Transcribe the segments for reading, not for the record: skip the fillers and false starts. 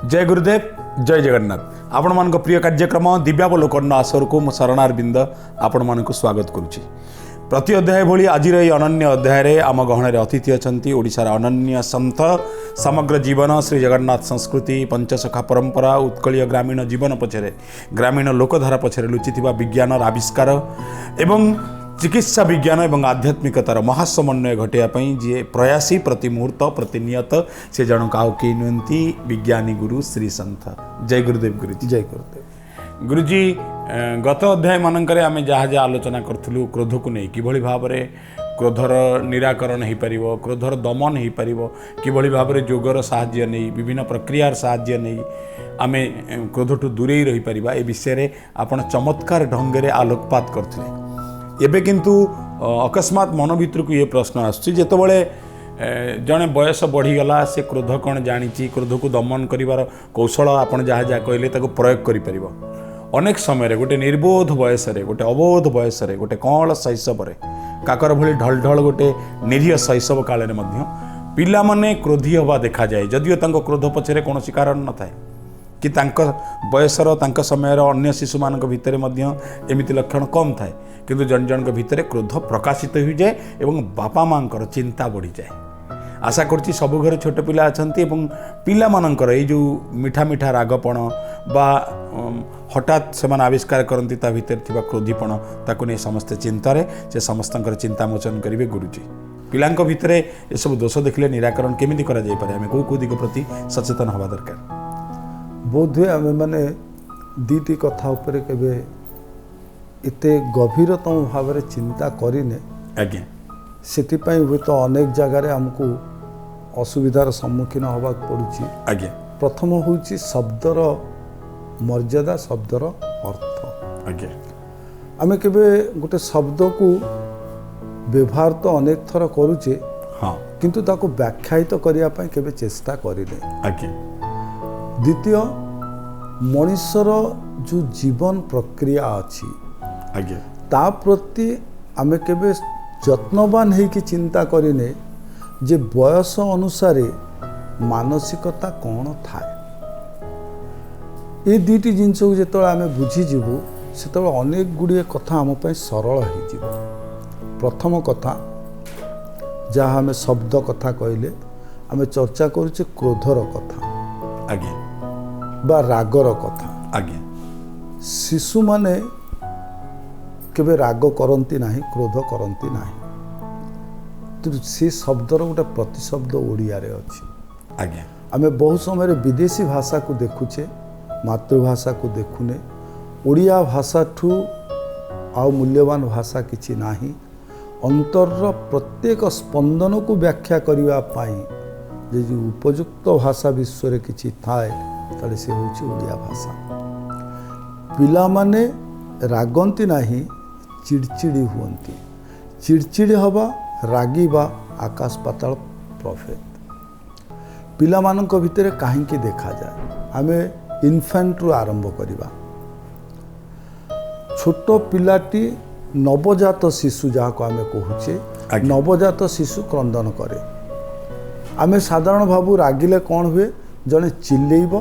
जय गुरुदेव जय जगन्नाथ आपण मान प्रिय कार्यक्रम दिव्यावलोकन आसर को मु शरणारविंद आपण मान स्वागत करुच्ची। प्रति अध्याय भली आज अनन्य अध्याय आम गहन अतिथि अच्छा ओडिशार अनन्य संत समग्र जीवन श्री जगन्नाथ संस्कृति पंचसखा परंपरा उत्कलीय ग्रामीण जीवन पछरे ग्रामीण लोकधारा पछरे लुचिथिबा विज्ञान आविष्कार एवं चिकित्सा विज्ञान एवं आध्यात्मिकतार महासमन्वय घटाई जी प्रयासी प्रति मुहूर्त प्रतिनियत से जन का नुहति विज्ञानी गुरु श्री संत। जय गुरुदेव गुरुजी। जय गुरुदेव गुरुजी। गत अध्याय मानकर आम जहाँ जहाँ आलोचना करूँ क्रोध को नहीं किभली भाव में क्रोधर निराकरण हो पार क्रोधर दमन हो पार किभली भाव में योगर साहाय्य नहीं विभिन्न प्रक्रियार साहाय्य नहीं आम क्रोधठू दूरे रही पारिबा ए विषय में आपण चमत्कार ढंगे आलोकपात करथिले। एबे किंतु अकस्मात मन भितर को ये प्रश्न आसुछि जेतेबेले जड़े बयस बढ़ीगला से क्रोध कौन जानी क्रोध को दमन करिवार कौशल आपण जहाँ जहाँ कहले ताको प्रयोग करि परिबो। अनेक समय गोटे निर्बोध बयस गोटे अबोध बयस गोटे कौल शैशव काकर भली ढल ढल गोटे निरीह शैशव काल में पिला माने क्रोधी हवा देखा जाए जदिओ तांको क्रोध पछरे कौन कारण न थाए कि तांको बयसर तांको समयर अन्य शिशु मान भितर एमती लक्षण कम थाए किंतु जन जन भितर क्रोध प्रकाशित हो जाए एवं बापा मांकर चिंता बढ़ी जाए। आशा करछि सबु घर छोट पिला अछंती एवं पिला मानकर ए जो मीठा मीठा रागपण बा हठात से आविष्कार करती ता भितर थिबा क्रोधीपण ताकु नहीं समस्ते चिंतार से समस्तंकर चिंता मोचन करेंगे गुरुजी। पिलांक भितर ये सब दोष देखले निराकरण केमिति करा जाय पारे आमे को दिग प्रति सचेतन हवा दरकार। बोधे आमे माने दीटी कथा उपरे केबे इते गभीरतम भाव में चिंता करिने आज्ञा सेतिपाई हुए तो अनेक जगार आमको असुविधार सम्मुखीन हवा पड़ुछि। आज्ञा प्रथम होउछि शब्दर मर्यादा शब्दर अर्थ। आज्ञा आमे केबे गोटे शब्द को व्यवहार तो अनेक थर करुचे हाँ किंतु ताको व्याख्यायित करिया पई केबे चेष्टा करिने। आज्ञा द्वितीय मनुष्यर जो जीवन प्रक्रिया अच्छी आज्ञा ता प्रति आमे केबे जत्नवान है कि चिंता करिने जे बयस अनुसारे मानसिकता कौन थाए। ये दुईटी जिनस को जो आम बुझीजु से अनेक गुड़िए कथा आम सरल हो। प्रथम कथा जहाँ आम शब्द कथा कहले आम चर्चा करुचे क्रोधर कथा आज्ञा बा रागर कथा। आज्ञा शिशु माने केबे राग करती ना क्रोध करती ना तो से शब्दर गोटे प्रतिशब्द ओडिया रे अछि। आज्ञा आमे बहुत समय विदेशी भाषा को देखुचे मातृभाषा को देखुने ओडिया भाषा ठू आ मूल्यवान भाषा किछि नाही। अंतर प्रत्येक स्पंदन को व्याख्या करिवा पाई जे जो उपयुक्त भाषा विश्व रे किछि थाए ताले से होछि ओडिया भाषा। पिला माने रागंती नाही चिड़चिड़ी हुअन्ति चिड़चिड़ी हवा रागिबा आकाश पाताल प्रभेद पिला मानक भितर कहीं देखा जाए। आमे इन्फेंट रु आरंभ करिबा छोट पिलाटी नवजात शिशु जहाँ को आमे कहूचे नवजात शिशु क्रंदन करे आमे साधारण भावु रागिले कौन हुए जने चिल्लेइबो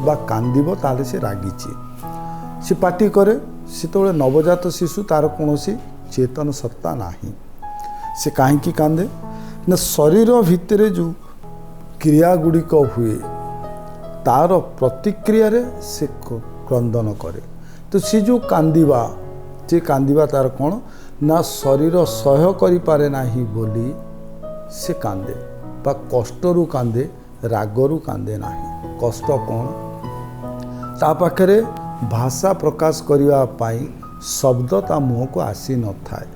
बा कांदिबो ताले से रागिची से पाटी करे से तो नवजात शिशु तार कौन चेतन सत्ता नहीं से कहीं कांदे ना शरीर भितर जो क्रिया गुड़िक हुए तार प्रतिक्रिया रे से क्रंदन करे तो सी जो कांदिबा से कांदिबा तार कौन ना शरीर सह्य करि पारे नाही बोली से कांदे बा कष्टरू कांदे रागरू कांदे नाही। कष्ट कौन ता पाखरे भाषा प्रकाश करिवा पाई शब्द ता मुह को आसी न थाए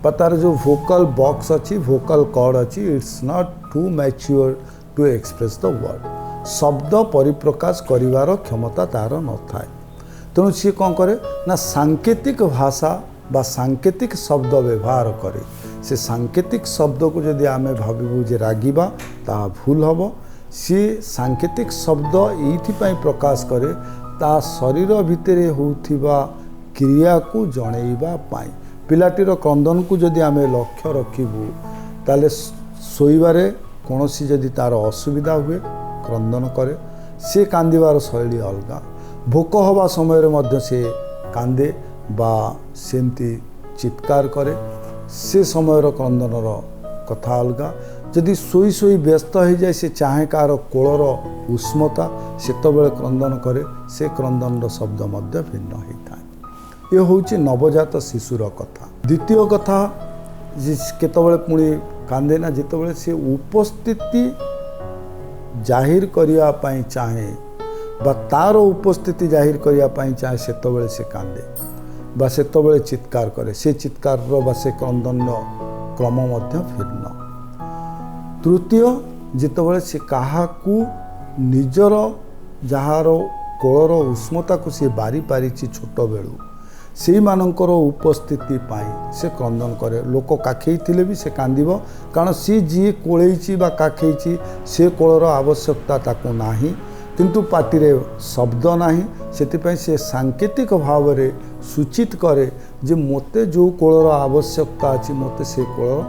पर तार जो भोकल बॉक्स अच्छी भोकल कॉर्ड अच्छी it's not too mature to express the word शब्द परिप्रकाश करिवार क्षमता तार न थाए। तेणु सी कौन करे ना सांकेतिक भाषा बा सांकेतिक शब्द व्यवहार करे से सांकेतिक शब्द को जदि आमे भाविबु जे रागिबा ता भूल हबो। सी सांकेतिक शब्द एइथिपाई प्रकाश करे ता शरीर भितर होउथिबा क्रिया को जणेइबा पाई पिलाटीर क्रंदन को जदि आमे लक्ष्य रखिबु ताले सोइबारे कौन जदि तार असुविधा हुए क्रंदन करे से कांदिबार शैली अलगा। भोक हवा समय मध्य से कांदे बा सेमती चित्कार करे, से समय क्रंदनर कथा अलगा। जदि शोई शोई व्यस्त हो जाए से चाहे कार कोलर उष्मता सेतबेले क्रंदन करे, से क्रंदन शब्द मध्य भिन्न होता है। ये हूँ नवजात शिशुर कथा। द्वितीय कथा केतबेले पुणी कांदे ना जितेबाला से उपस्थिति जाहिर करिया पाई चाहे बा तार उपस्थिति जाहिर करिया पाई चाहे सेतबेले से कांदे बा सेतबेले चित्कार करे, से चित्कार बा से क्रंदन क्रम मध्य भिन्न। तृतीय जितेबाला से काहाकू निजर जार कोलर उष्मता को सी बारी पारी छोट बेलू से मानकर उपस्थिति पाई से क्रंदन करे। लोक काखेई थिले भी से कांदिबो, कारण सी जी कोलेइची बा काखेइची से कोलर आवश्यकता ताको नाही, किंतु पाटिरे शब्द नाही, सेतिपई से सांकेतिक भाव में सूचित करे जे मोते जो कोलर आवश्यकता अछि मोते से कोलर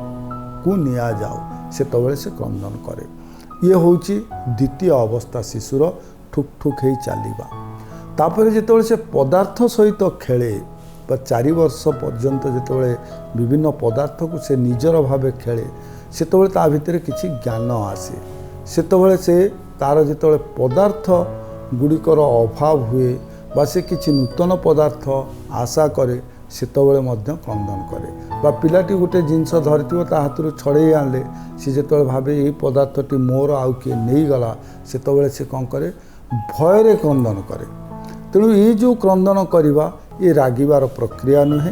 को निया जाओ, से तबले से क्रंदन करे। ये होची द्वितीय अवस्था शिशुर ठुक ठुक हे चलिबा। तापर जेतेबेले से पदार्थ सहित खेले बा 4 वर्ष पर्यंत जेतेबेले विभिन्न पदार्थ को से निजर भावे खेले, सेतेबेले ता भितर किछि ज्ञान आसे। सेतेबेले से तार जेतेबेले पदार्थ गुड़िकर अभाव हुए बा से किछि नूतन पदार्थ आशा करे, सेतेबेले मध्य क्रंदन करे। बा पिलाटी गोटे जिनस धरिथिबो ता हाथरू छड़ेई आनले, से जेतेबेले भावे एई पदार्थटी मोर आउ किए नहीं गला, सेतेबेले से कौन करे भयरे क्रंदन करे। तेणु ये जो क्रंदन करवा ये रागिबार प्रक्रिया नुहे,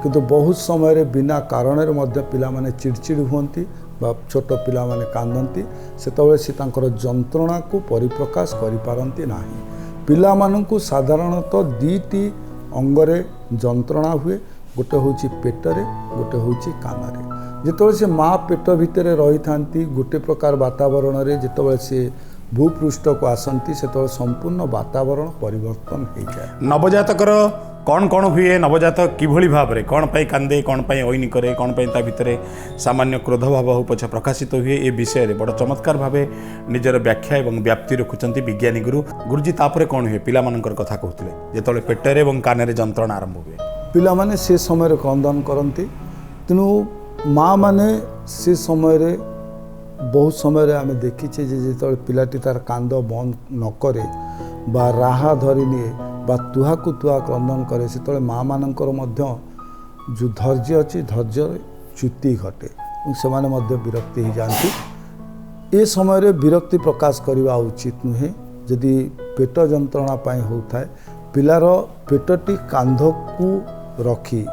किंतु बहुत समय बिना कारण पिला माने चिड़चिड़ हुंती बा छोट पिला माने कांदंती, सेतबेले से तांकर जंत्रणा को परिप्रकाश करि पारंती नाही। पिला माननकु साधारणतः 2टी अंगरे जंत्रणा हुए, गोटे होची पेटरे, गोटे होची कानरे। जेतबेले से माँ पेट भितर रही थांती गोटे प्रकार वातावरण रे, जेतबेले से भूपृष्ठ को आसंती सेतबेले संपूर्ण वातावरण परिवर्तन हो जाए। नवजातकर कौन कौन हुए, नवजात किभली भाव रे कौन पाई कांदे, कौन पाई ओइनी करे, कौन पाई ता भितरे सामान्य क्रोध भाव हो पछ प्रकाशित हुए, ए विषय रे बड़ चमत्कार भावे निजर व्याख्या एवं व्याप्ति रखुचंती विज्ञानी गुरुजी। तापरे कौन हुए पिला मानकर कथा कहतले, जेतबेले पेटरे एवं कानरे जंत्रणा आरंभ हुए, पिला माने से समय क्रंदन करंती। तेणु माँ माने से समय बहुत समय आम देखीचे जो पिलाटी तार कांद बंद न करे बा राहा धरी निए बा तुहाकु तुहा क्रंदन करे, से माँ मानकर मध्य जो धैर्य अच्छी धैर्य च्युति घटे, से विरक्ति हो जाती। ए समय विरक्ति प्रकाश करवा उचित नुहे। जदि पेट जंत्रणा होता है, पिलार पेटटी कांधकू रखी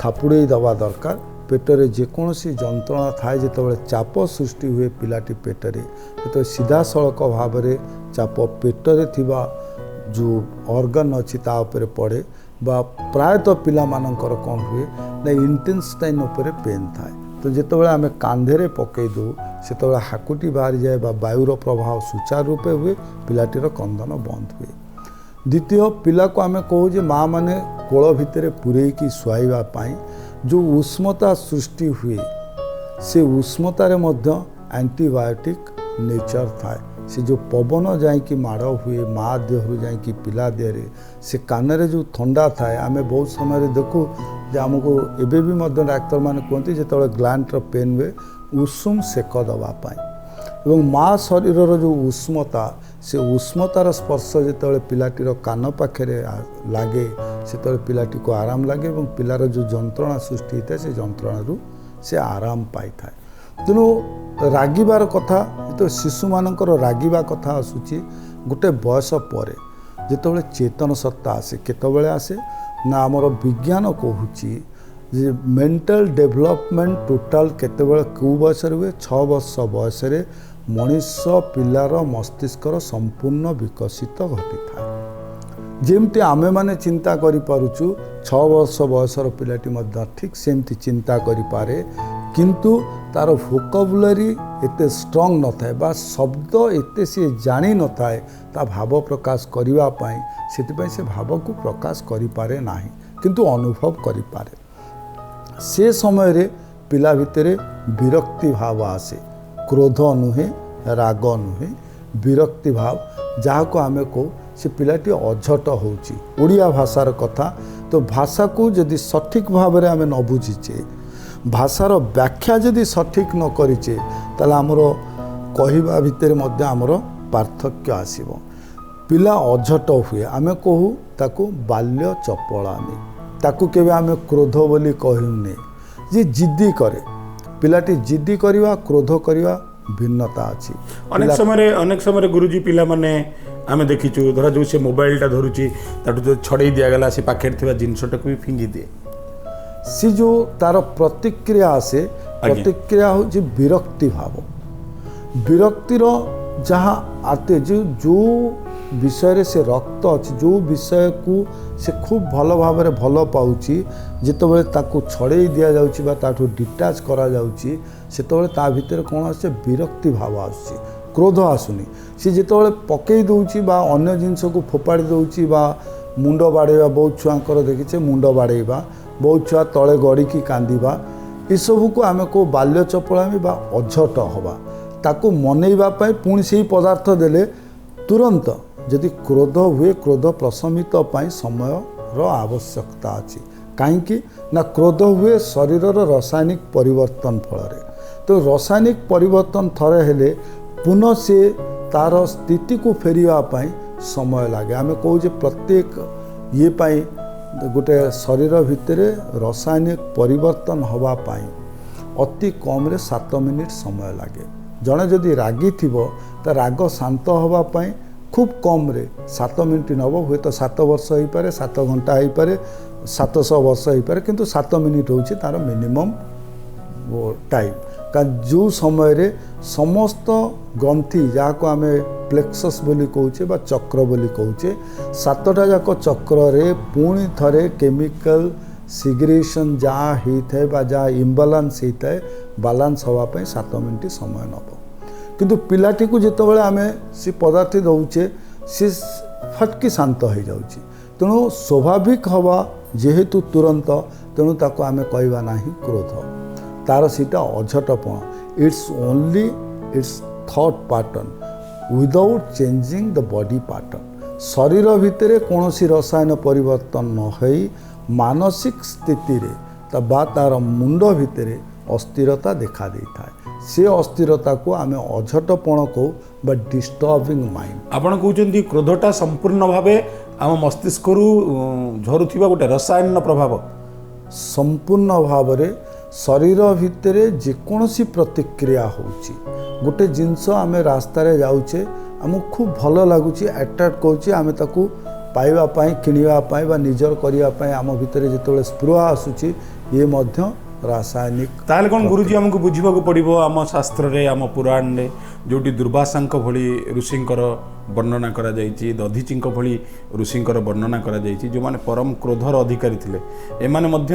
थापुड़े दवा दरकार। पेटरे जेकोसी जंत्रणा थाए जितेबाला चाप सृष्टि हुए पिलाटी पेटरे, तो सीधा सड़क भाव में चाप पेटरे थिबा जो ऑर्गन अच्छी ता उपरे पड़े बा प्रायतः पिला मानकर कौन हुए ना इंटेंस्टाइन उपरे पेन थाए। तो जितेबाला आम कांधे पकई दो से हाकुटी बाहरी जाए बा वायुर प्रभाव सुचारू रूपे हुए, पिलाटीर क्रंदन बंद हुए। द्वितीय पिला को आम कहू जे माँ माने कोल भितर पूरेकी शुआइबा पाई जो उष्मता सृष्टि हुए, से उष्मतारे मध्य एंटीबायोटिक नेचर थाए। से जो पवन जाकि माड़ हुए माँ देहरु जाकि पिला देहरे, से कानरे जो ठंडा थाए, आम बहुत समय देखू जे आमको एबे भी मध्य डाक्तर माने कहते जो ग्लैंडर पेन हुए उषुम सेक दवापाई, एवं माँ शरीर जो उष्मता से उष्मतार स्पर्श जो पिलाटीर कान पाखे लगे से पिलाटी को आराम लगे और पिलार जो जंत्रणा सृष्टि होता है से जंत्रणु से आराम पाई थाए। तेणु रागिबार कथा जो शिशु मानकर रागिबा कथा आसूची गोटे बयस पर जितेबाला चेतन सत्ता आसे, केतबेले आसे ना आमर विज्ञान कहूची जे मेंटल डेभलपमेंट टोटाल केतबेले कौ बयस हुए 6 वर्ष बयस मनीष पिलार मस्तिष्कर संपूर्ण विकसित घटी था। जेमती आमे माने चिंता करि पारुचु 6 वर्ष बयसर पिलाटी मध्य ठीक सेमती चिंता करि पारे, किंतु तार वोकाबुलरी एते स्ट्रंग न थाए बा शब्द एते से जानी न थाए ता भाव प्रकाश करिवा पाई, सेति से भाव को प्रकाश करि पारे नाही, किंतु अनुभव करि पारे। से समय रे पिला भितरे विरक्ति भाव आसे, क्रोध नुहे राग नुहे, ବିରକ୍ତି ଭାବ ଯାହାକୁ ଆମେ କହୁ ସେ ପିଲାଟି ଅଝଟ ହେଉଛି। ଓଡ଼ିଆ ଭାଷାର କଥା, ତ ଭାଷାକୁ ଯଦି ସଠିକ୍ ଭାବରେ ଆମେ ନ ବୁଝିଛେ, ଭାଷାର ବ୍ୟାଖ୍ୟା ଯଦି ସଠିକ୍ ନ କରିଛେ, ତାହେଲେ ଆମର କହିବା ଭିତରେ ମଧ୍ୟ ଆମର ପାର୍ଥକ୍ୟ ଆସିବ। ପିଲା ଅଝଟ ହୁଏ, ଆମେ କହୁ ତାକୁ ବାଲ୍ୟ ଚପଳାମି, ତାକୁ କେବେ ଆମେ କ୍ରୋଧ ବୋଲି କହିବୁନି। ଯେ ଜିଦ୍ଦି କରେ, ପିଲାଟି ଜିଦ୍ଦି କରିବା କ୍ରୋଧ କରିବା ଭିନ୍ନତା ଅଛି। ଅନେକ ସମୟରେ ଗୁରୁଜୀ ପିଲାମାନେ ଆମେ ଦେଖିଛୁ, ଧର ଯେଉଁ ସେ ମୋବାଇଲଟା ଧରୁଛି ତାଠୁ ଯେଉଁ ଛଡ଼େଇ ଦିଆଗଲା ସେ ପାଖରେ ଥିବା ଜିନିଷଟାକୁ ବି ଫିଙ୍ଗି ଦିଏ। ସେ ଯେଉଁ ତାର ପ୍ରତିକ୍ରିୟା ଆସେ, ପ୍ରତିକ୍ରିୟା ହେଉଛି ବିରକ୍ତି ଭାବ। ବିରକ୍ତିର ଯାହା ଆତେ ଯେଉଁ ବିଷୟରେ ସେ ରକ୍ତ ଅଛି, ଯେଉଁ ବିଷୟକୁ ସେ ଖୁବ୍ ଭଲ ଭାବରେ ଭଲ ପାଉଛି, ଯେତେବେଳେ ତାକୁ ଛଡ଼େଇ ଦିଆଯାଉଛି ବା ତାଠୁ ଡିଟାଚ୍ କରାଯାଉଛି, ସେତେବେଳେ ତା ଭିତରେ କ'ଣ ଆସୁଛି? ବିରକ୍ତି ଭାବ ଆସୁଛି, କ୍ରୋଧ ଆସୁନି। ସେ ଯେତେବେଳେ ପକେଇ ଦେଉଛି ବା ଅନ୍ୟ ଜିନିଷକୁ ଫୋପାଡ଼ି ଦେଉଛି ବା ମୁଣ୍ଡ ବାଡ଼େଇବା, ବହୁତ ଛୁଆଙ୍କର ଦେଖିଛେ ମୁଣ୍ଡ ବାଡ଼େଇବା, ବହୁତ ଛୁଆ ତଳେ ଗଡ଼ିକି କାନ୍ଦିବା, ଏସବୁକୁ ଆମେ କହୁ ବାଲ୍ୟ ଚପଳାମି ବା ଅଝଟ ହେବା। ତାକୁ ମନେଇବା ପାଇଁ ପୁଣି ସେଇ ପଦାର୍ଥ ଦେଲେ ତୁରନ୍ତ ଯଦି କ୍ରୋଧ ହୁଏ, କ୍ରୋଧ ପ୍ରଶମିତ ପାଇଁ ସମୟର ଆବଶ୍ୟକତା ଅଛି। କାହିଁକି ନା କ୍ରୋଧ ହୁଏ ଶରୀରର ରାସାୟନିକ ପରିବର୍ତ୍ତନ ଫଳରେ। ତ ରାସାୟନିକ ପରିବର୍ତ୍ତନ ଥରେ ହେଲେ ପୁନଃ ସେ ତାର ସ୍ଥିତିକୁ ଫେରିବା ପାଇଁ ସମୟ ଲାଗେ। ଆମେ କହୁଛେ ପ୍ରତ୍ୟେକ ଇଏ ପାଇଁ ଗୋଟେ ଶରୀର ଭିତରେ ରାସାୟନିକ ପରିବର୍ତ୍ତନ ହେବା ପାଇଁ ଅତି କମ୍ରେ 7 ମିନିଟ୍ ସମୟ ଲାଗେ। ଜଣେ ଯଦି ରାଗି ଥିବ, ତା ରାଗ ଶାନ୍ତ ହେବା ପାଇଁ ଖୁବ୍ କମ୍ରେ 7 ମିନିଟ୍ ନେବ। ହୁଏତ 7 ବର୍ଷ ହେଇପାରେ, 7 ଘଣ୍ଟା ହେଇପାରେ, 700 ବର୍ଷ ହେଇପାରେ, କିନ୍ତୁ 7 ମିନିଟ୍ ହେଉଛି ତାର ମିନିମମ୍ ଟାଇମ୍। କାରଣ ଯେଉଁ ସମୟରେ ସମସ୍ତ ଗ୍ରନ୍ଥି, ଯାହାକୁ ଆମେ ପ୍ଲେକ୍ସସ୍ ବୋଲି କହୁଛେ ବା ଚକ୍ର ବୋଲି କହୁଛେ, 7ଟା ଯାକ ଚକ୍ରରେ ପୁଣି ଥରେ କେମିକାଲ ସିଗ୍ରେସନ୍ ଯାହା ହେଇଥାଏ ବା ଯାହା ଇମ୍ବାଲାନ୍ସ ହେଇଥାଏ, ବାଲାନ୍ସ ହେବା ପାଇଁ 7 ମିନିଟ୍ ସମୟ ନେବ। କିନ୍ତୁ ପିଲାଟିକୁ ଯେତେବେଳେ ଆମେ ସେ ପଦାର୍ଥ ଦେଉଛେ, ସେ ଫଟକି ଶାନ୍ତ ହେଇଯାଉଛି। ତେଣୁ ସ୍ୱାଭାବିକ ହେବା ଯେହେତୁ ତୁରନ୍ତ, ତେଣୁ ତାକୁ ଆମେ କହିବା ନାହିଁ କ୍ରୋଧ, ତାର ସେଇଟା ଅଝଟପଣ। It's that pattern without changing the body pattern. ଶରୀର ଭିତରେ କୌଣସି ରସାୟନ ପରିବର୍ତ୍ତନ ନ ହୋଇ ମାନସିକ ସ୍ଥିତିରେ ବା ତାର ମୁଣ୍ଡ ଭିତରେ ଅସ୍ଥିରତା ଦେଖା ଦେଇଥାଏ। ସେ ଅସ୍ଥିରତାକୁ ଆମେ ଅଝଟପଣ କହୁ ବା ଡିଷ୍ଟର୍ବିଂ ମାଇଣ୍ଡ। ଆପଣ କହୁଛନ୍ତି କ୍ରୋଧଟା ସମ୍ପୂର୍ଣ୍ଣ ଭାବେ ଆମ ମସ୍ତିଷ୍କରୁ ଝରୁଥିବା ଗୋଟେ ରସାୟନ ପ୍ରଭାବ। ସମ୍ପୂର୍ଣ୍ଣ ଭାବରେ ଶରୀର ଭିତରେ ଯେକୌଣସି ପ୍ରତିକ୍ରିୟା ହେଉଛି, ଗୋଟେ ଜିନିଷ ଆମେ ରାସ୍ତାରେ ଯାଉଛେ, ଆମକୁ ଖୁବ୍ ଭଲ ଲାଗୁଛି, ଆଟ୍ରାକ୍ଟ କରୁଛି, ଆମେ ତାକୁ ପାଇବା ପାଇଁ, କିଣିବା ପାଇଁ ବା ନିଜର କରିବା ପାଇଁ ଆମ ଭିତରେ ଯେତେବେଳେ ସ୍ପୃହ ଆସୁଛି, ଇଏ ମଧ୍ୟ ରାସାୟନିକ। ତାହେଲେ କ'ଣ ଗୁରୁଜୀ ଆମକୁ ବୁଝିବାକୁ ପଡ଼ିବ ଆମ ଶାସ୍ତ୍ରରେ, ଆମ ପୁରାଣରେ ଯେଉଁଠି ଦୁର୍ବାସାଙ୍କ ଭଳି ଋଷିଙ୍କର ବର୍ଣ୍ଣନା କରାଯାଇଛି, ଦଧିଚିଙ୍କ ଭଳି ଋଷିଙ୍କର ବର୍ଣ୍ଣନା କରାଯାଇଛି, ଯେଉଁମାନେ ପରମ କ୍ରୋଧର ଅଧିକାରୀ ଥିଲେ, ଏମାନେ ମଧ୍ୟ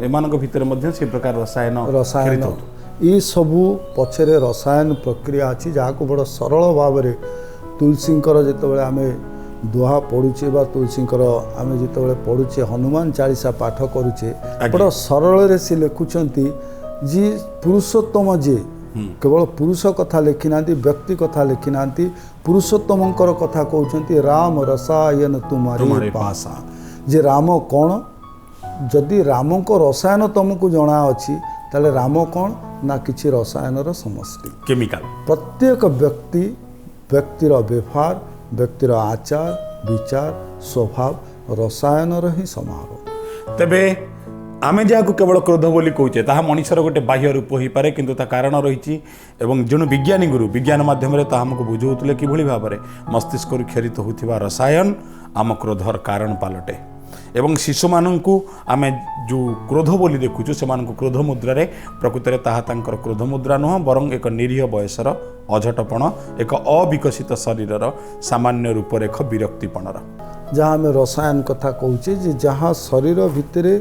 ଏମାନଙ୍କ ଭିତରେ ମଧ୍ୟ ସେ ପ୍ରକାର ରସାୟନ ଏସବୁ ପଛରେ ରସାୟନ ପ୍ରକ୍ରିୟା ଅଛି, ଯାହାକୁ ବଡ଼ ସରଳ ଭାବରେ ତୁଳସୀଙ୍କର ଯେତେବେଳେ ଆମେ ଦୋହା ପଢ଼ୁଛେ ବା ତୁଳସୀଙ୍କର ଆମେ ଯେତେବେଳେ ପଢ଼ୁଛେ, ହନୁମାନ ଚାଳିଶା ପାଠ କରୁଛେ, ବଡ଼ ସରଳରେ ସେ ଲେଖୁଛନ୍ତି ଯେ ପୁରୁଷୋତ୍ତମ ଯିଏ, କେବଳ ପୁରୁଷ କଥା ଲେଖିନାହାନ୍ତି, ବ୍ୟକ୍ତି କଥା ଲେଖିନାହାନ୍ତି, ପୁରୁଷୋତ୍ତମଙ୍କର କଥା କହୁଛନ୍ତି। ରାମ ରସାୟନ ତୁମାରେ ପାସା। ଯେ ରାମ କ'ଣ? ଯଦି ରାମଙ୍କ ରସାୟନ ତୁମକୁ ଜଣାଅଛି, ତାହେଲେ ରାମ କ'ଣ ନା କିଛି ରସାୟନର ସମଷ୍ଟି, କେମିକାଲ। ପ୍ରତ୍ୟେକ ବ୍ୟକ୍ତିର ବ୍ୟବହାର, ବ୍ୟକ୍ତିର ଆଚାର ବିଚାର ସ୍ୱଭାବ ରସାୟନର ହିଁ ସମାରୋହ। ତେବେ ଆମେ ଯାହାକୁ କେବଳ କ୍ରୋଧ ବୋଲି କହୁଛେ, ତାହା ମଣିଷର ଗୋଟେ ବାହ୍ୟ ରୂପ ହୋଇପାରେ, କିନ୍ତୁ ତା କାରଣ ରହିଛି। ଏବଂ ଜଣେ ବିଜ୍ଞାନୀ ଗୁରୁ ବିଜ୍ଞାନ ମାଧ୍ୟମରେ ତାହା ଆମକୁ ବୁଝାଉଥିଲେ କିଭଳି ଭାବରେ ମସ୍ତିଷ୍କରୁ କ୍ଷରିତ ହେଉଥିବା ରସାୟନ ଆମ କ୍ରୋଧର କାରଣ ପାଲଟେ। ଏବଂ ଶିଶୁମାନଙ୍କୁ ଆମେ ଯେଉଁ କ୍ରୋଧ ବୋଲି ଦେଖୁଛୁ, ସେମାନଙ୍କୁ କ୍ରୋଧ ମୁଦ୍ରାରେ ପ୍ରକୃତରେ ତାହା ତାଙ୍କର କ୍ରୋଧ ମୁଦ୍ରା ନୁହଁ, ବରଂ ଏକ ନିରୀହ ବୟସର ଅଝଟପଣ, ଏକ ଅବିକଶିତ ଶରୀରର ସାମାନ୍ୟ ରୂପରେଖ ବିରକ୍ତିପଣର। ଯାହା ଆମେ ରସାୟନ କଥା କହୁଛେ, ଯେ ଯାହା ଶରୀର ଭିତରେ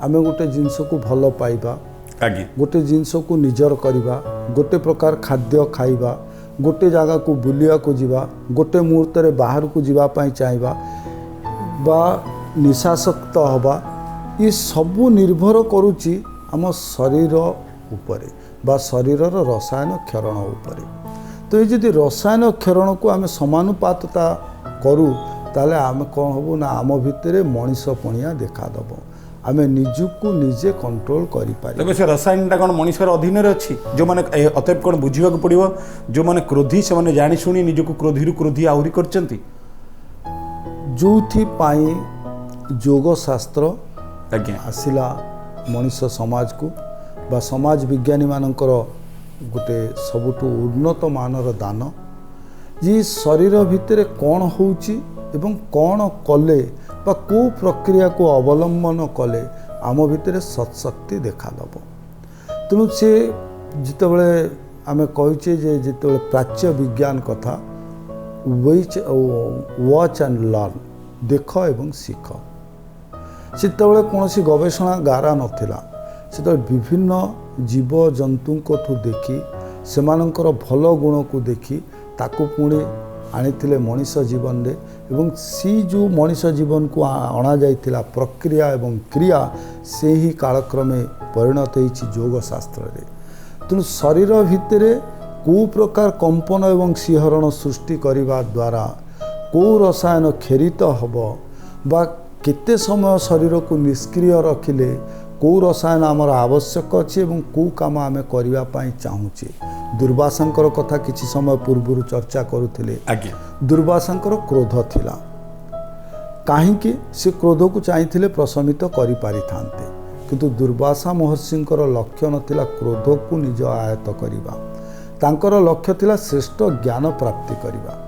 ଆମେ ଗୋଟେ ଜିନିଷକୁ ଭଲ ପାଇବା, ଗୋଟେ ଜିନିଷକୁ ନିଜର କରିବା, ଗୋଟେ ପ୍ରକାର ଖାଦ୍ୟ ଖାଇବା, ଗୋଟେ ଜାଗାକୁ ବୁଲିବାକୁ ଯିବା, ଗୋଟେ ମୁହୂର୍ତ୍ତରେ ବାହାରକୁ ଯିବା ପାଇଁ ଚାହିଁବା ବା ନିଶାସକ୍ତ ହେବା, ଏ ସବୁ ନିର୍ଭର କରୁଛି ଆମ ଶରୀର ଉପରେ ବା ଶରୀରର ରସାୟନ କ୍ଷରଣ ଉପରେ। ତ तो ये जदि रसायन क्षरण को आम समानुपातता करूँ ताले आम कौन हबू ना आम भितर मनीष पणिया देखादेव आम निजुक निजे कंट्रोल करें। तेज से रसायनटा कौन मनुष्यर अधीन अच्छी जो मैंने अतएव कौन बुझा पड़ो जो मैंने क्रोधी से जाशुणी निजक क्रोधी क्रोधी आहरी कर योग शास्त्र आसला मनीष समाज को बा समाज विज्ञानी मानकर गोटे सबुठु उन्नत मानर दान जी शरीर भितर कौन होउची एवं कौन कले बा को प्रक्रिया को अवलंबन कले आम भितर सत्शक्ति देखादेव। तेणु से जितेबले आम कहे जिते प्राच्य विज्ञान कथा वॉच एंड लर्न देख एवं शिख सेतबले कौन गवेषणा गारा नथिला से विभिन्न जीव जंतु को देखी सेमानंकर भल गुण को देखी ताकू पुणी आनी मनीष जीवन रे एवं सी जो मनीष जीवन को अणा जाइथिला प्रक्रिया एवं क्रिया से ही कालक्रमे परिणत होइछि योग शास्त्र रे। तेणु शरीर भितर को प्रकार कंपन एवं शिहरण सृष्टि करने द्वारा को रसायन खेरित हब बा केते समय शरीर को निष्क्रिय रखिले को रसायन आमर आवश्यक अच्छे एवं को काम आम करने चाहूचे। दुर्वासांकर कथा किछि समय पूर्व चर्चा करुथिले। दुर्वासांकर क्रोध थिला काहींकि से क्रोध को चाहिए प्रशमित करि पारिथान्ते किंतु दुर्वासा महर्षिंकर लक्ष्य नथिला क्रोध को निज आयत्त करिबा तांकर लक्ष्य थिला श्रेष्ठ ज्ञान प्राप्ति करिबा।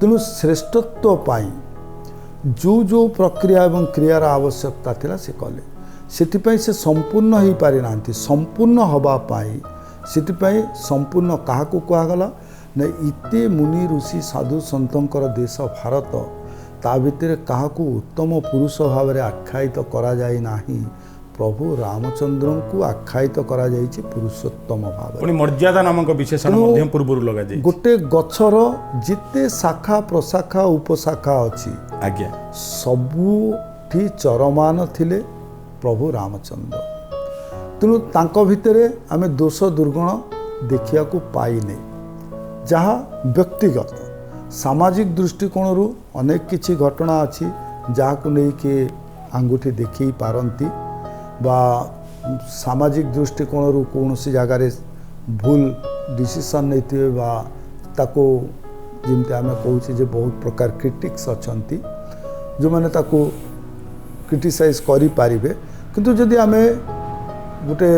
तेणु श्रेष्ठत्व पाई जो जो प्रक्रिया एवं क्रियार आवश्यकता थिला से कले सेथिपाई से संपूर्ण हो पारि नांती संपूर्ण हवा पाई सेथिपाई संपूर्ण काहाकू कुआगला ना इते मुनि ऋषि साधु संतंकर देश भारत ता भितर काहाकू उत्तम पुरुष भाव में आख्यायित करा जाय नाही प्रभु रामचंद्र को आख्यायित करा जायछि पुरुषोत्तम भाव में मर्यादा नामक विशेषण मध्यम पूर्व लगा जाय गोटे गछर जिते शाखा प्रशाखा उपशाखा अछि आज्ञा सबुठी चरमान थिले प्रभु रामचंद्र। तेणु तांको भितरे आमे दोष दुर्गुण देखिया को पाइने जहाँ व्यक्तिगत सामाजिक दृष्टिकोण अनेक किछि घटना अच्छी जहाँ को लेके आंगुठी देखी पारंती बा सामाजिक दृष्टिकोण कौन सी जगार भूल डिसीजन नहीं बा ताको जिमते आमे कहूचे जे बहुत प्रकार क्रिटिक्स अछंती जो माने ताको क्रिटिसाइज करि पारिबे किंतु जदि आमे गोटे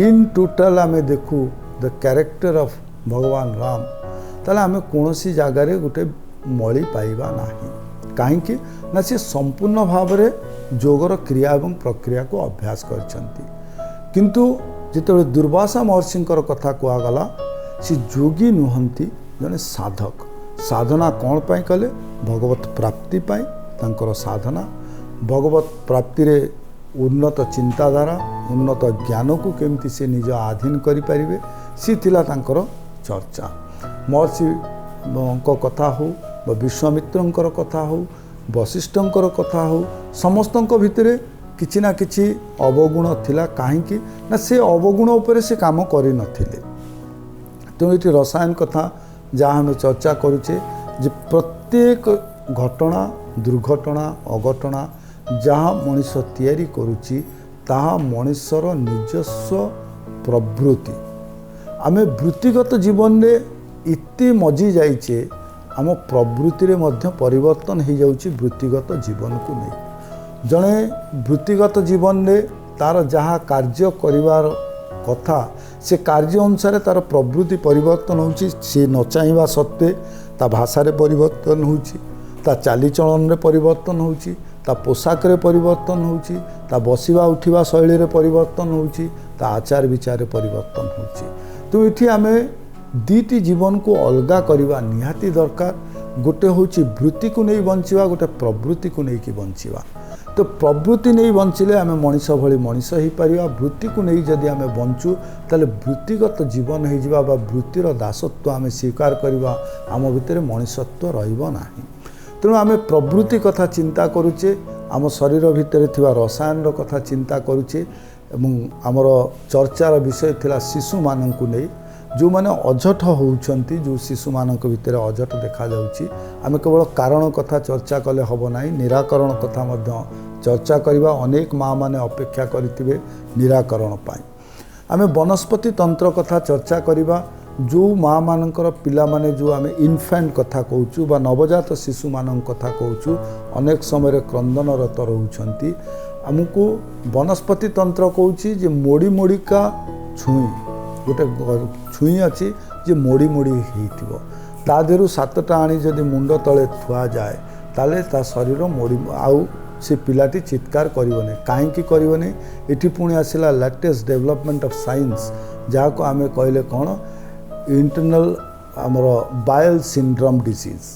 इन टोटाल आमे देखू द कैरेक्टर ऑफ भगवान राम ताले आमे कोनोसी जगार गोटे मळी पाइबा नाही काहेकि ना से संपूर्ण भाव में योगर क्रिया एवं प्रक्रिया को अभ्यास करछंती किंतु जिते दुर्वासा महर्षिंकर कथा कुआगला से योगी नुहंती जने साधक साधना कौन पाई कले भगवत प्राप्ति पाई तांकर साधना भगवत प्राप्ति रे उन्नत चिंताधारा उन्नत ज्ञान को केमती से निज आधीन करें सी थिला तांकर चर्चा महर्षि कथा हो विश्वामित्रंकर कथा हो वशिष्ठंकर कथा हो समस्तंक भितरे किछि ना किछि अवगुण थिला काहेकि ना से अवगुण उपरे से काम करि नथिले। तेणु ये रसायन कथा जहाँ हमें चर्चा करुचे जे प्रत्येक घटना दुर्घटना अघटना जहाँ मनीष तैयारी करुची ताहा मनीषर निजस्व प्रवृत्ति आमे वृत्तिगत जीवन रे इति मजी जाइचे आम प्रवृत्ति रे मध्य परिवर्तन हो जाउची वृत्तिगत जीवन को नहीं जड़े वृत्तिगत जीवन रे तार जहाँ कार्य करिवार कथा से कार्य अनुसार तार प्रवृत्ति परिवर्तन होची से न चाहिबा सत्वे ता भाषा रे परिवर्तन होची ता चालीचलन रे परिवर्तन होची ता पोशाक रे परिवर्तन होची ता बसिवा उठिवा शैली रे परिवर्तन होची ता आचार विचार रे परिवर्तन होची। तो इठी आमे दीटी जीवन को अलगा करवा निहाती दरकार गोटे होची वृत्ति को नहीं बंचिवा गोटे प्रवृत्ति को नहीं कि बंचिवा। तो प्रवृत्ति नहीं बंचिले आमे मनीष भली मनीष ही परिवा वृत्ति को नहीं जदि आमे बंचु ताले वृत्तिगत जीवन हो जिवा बा वृत्तिर दासत्व आमे स्वीकार करवा आम भितर मनीषत्व रहिबो नाही। तेणु आमे प्रवृत्ति कथा चिंता करुचे आम शरीर भितर थिबा रसायन कथा चिंता करुचे एवं आमर चर्चार विषय थिला शिशु माननकु नहीं जो मैंने अझट होउछंती जो शिशु मानक भितर अझट देखा जाउची आमे केवल कारण कथा चर्चा कले हब नाही निराकरण कथा मध्य चर्चा करबा अनेक माँ माने अपेक्षा करिथिबे निराकरण पाई आमे वनस्पति तंत्र कथा चर्चा करबा जो माँ मानकर पिला माने जो आमे इनफेंट कथा कहूचु बा नवजात शिशु मानक कथा कहूचु अनेक समय क्रंदनरत रहउछंती आमको वनस्पति तंत्र कहूची जे मोड़ी मोड़िका छुई गोटे छुई अच्छी जे मोड़ी मोड़ी हो ता देहरु 7टा आनी जदि मुंड तले थुआ जाए ताले ता शरीर मोड़ी आउ से पिलाटी चित्कार करिवने काहेकि करिवने एठी पुणी आसिला लेटेस्ट डेवलपमेंट ऑफ साइंस जहाँ को आमे कहले कौन इंटरनल आमर बायल सिंड्रोम डिजीज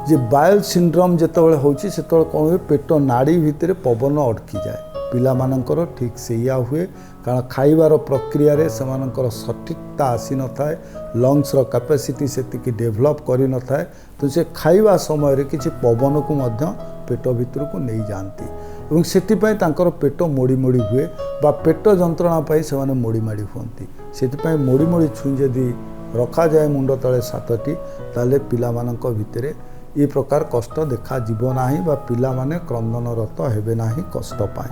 जे बायल सिंड्रोम जितेबाला होची सेतेबाला कौन हुए पेट नाड़ी भितर पवन अटकी जाए पिला मानकर ठीक सेया हुए कारण खाइबार प्रक्रिया रे सेमानकर सठिकता आसी न थाए लंग्स रो कैपेसिटी सेतिकी डेवलप करि न थाए तो से खाइबा समय रे किछि पवन को मध्य पेट भितर को नहीं जानती एवं सेतिपय तांकर पेट मोड़ी मोड़ी हुए बा पेट जंत्रणा पाई सेमाने मोड़ी माड़ी हुअंती सेतिपय मोड़ी मोड़ी छुई जदि रखा जाए मुंड तले 7टी ताले पिला मानक भितरे ये प्रकार कष्ट देखा जीव नाही बा पिला माने क्रंदनरत हेबे नाही कष्ट पाए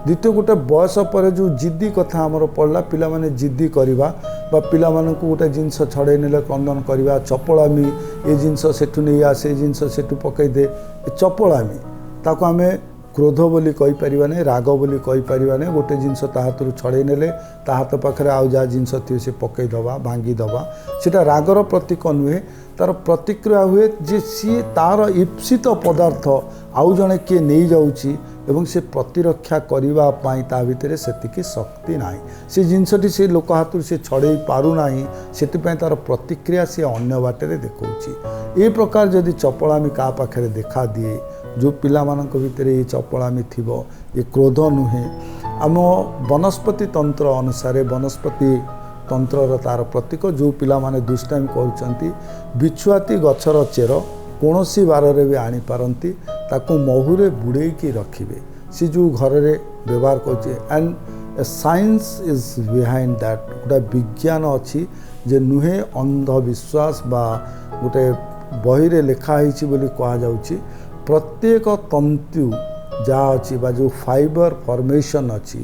द्वितीय गोटे बयस पर जो जिद्दी कथा आमर पड़ला पिला माने जिद्दी करवा बा पिला मानकु गोटे जिनस छड़े नेले क्रंदन करवा चपलामी ए जिनस सेठु नहीं आसे जिनस सेठु पकई दे चपलामी ताको आमे क्रोध बोली कहि परिबा नै राग बोली कहि परिबा नै गोटे जिनस ता हाथरु छड़े नेले ता हाथ पाखरे आउ जा जिनस थी से पकई दबा भांगी दबा सेटा रागर प्रतीक नुहे तार प्रतिक्रिया हुए जे सी तार ईप्सित पदार्थ आउ जणे किए नहीं जाउची एवं से प्रतिरक्षा करबा पाई ता भितरे सेतिकी शक्ति नाही से जिनसटी से लोक हाथरु से छड़े पारु नाही सेति पय तार प्रतिक्रिया से अन्य बाटे देखौची ए प्रकार जदि चपलामी का पाखरे देखा दिए जो पिला मानक भितरे ये चपलामी थिबो ये क्रोध नुहे आम वनस्पति तंत्र अनुसार वनस्पति तंत्र तार प्रतीक जो पिला माने दुष्टामी करूछंती बिछुआती गछर चेर कौनसी बार रे भी आनी पारंती ताको महुरे बुड़े की रखिबे सी जो घर रे व्यवहार करछे and science is behind that गोटे विज्ञान अच्छी जे नुहे अंधविश्वास बा गोटे बही रे लिखा होइछि बोली कहा जाउछि प्रत्येक तंतु जहाँ अच्छी बा जो फाइबर फॉर्मेशन अच्छी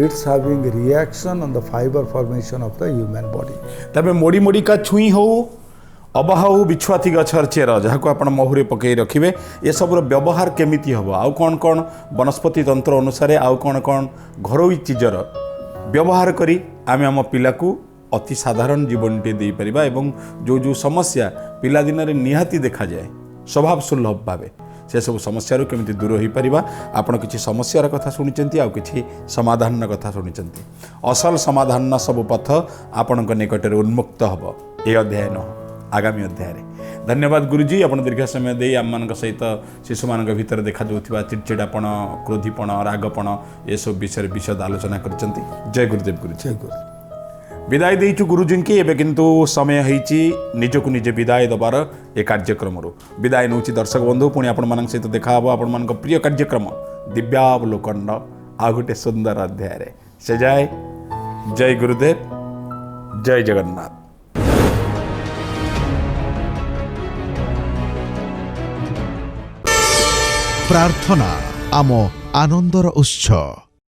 it's having reaction on the fibre formation of the human body तबे मोड़ी मोड़ी का छुई हो अबा हो बिछुआती गछर चेर जहाँ को आपण महुरे पकई रखिबे ये सबर व्यवहार केमिति हबो आउ कौन कौन वनस्पति तंत्र अनुसार आउ कौन कौन घरोई चीजर व्यवहार करी आमे आम पिला को अति साधारण जीवनटे दे परिबा एवं जो जो समस्या पिला दिन रे निहाती देखा जाए स्वभाव सुलभ भावे से सब समस्या केमिति दूर हो पारिबा आपण किछि समस्यार कथा शुणिचंती आ किछि समाधान कथा शुणिचंती असल समाधान सब पथ आपणक निकट उन्मुक्त हब ए अध्याय न आगामी अध्याय धन्यवाद गुरुजी आपण दीर्घ समय दे आम मान सहित शिशु मान भीतर देखा जाउथिबा चिड़चिड़ापण क्रोधीपण रागपण ये सब विषय विशद आलोचना करचंती जय गुरुदेव गुरु जय गुरु विदाय देइछु गुरुजी की एबे किंतु समय होईची निजको निजे विदाय दबार ए कार्यक्रम विदाय नौची दर्शक बंधु पुणी आपण मान सहित देखा हबो आपण मान प्रिय कार्यक्रम दिव्यावलोकन आ गोटे सुंदर अध्याय रे से जाय जय गुरुदेव जय जगन्नाथ। प्रार्थना आम आनंदर उत्सव।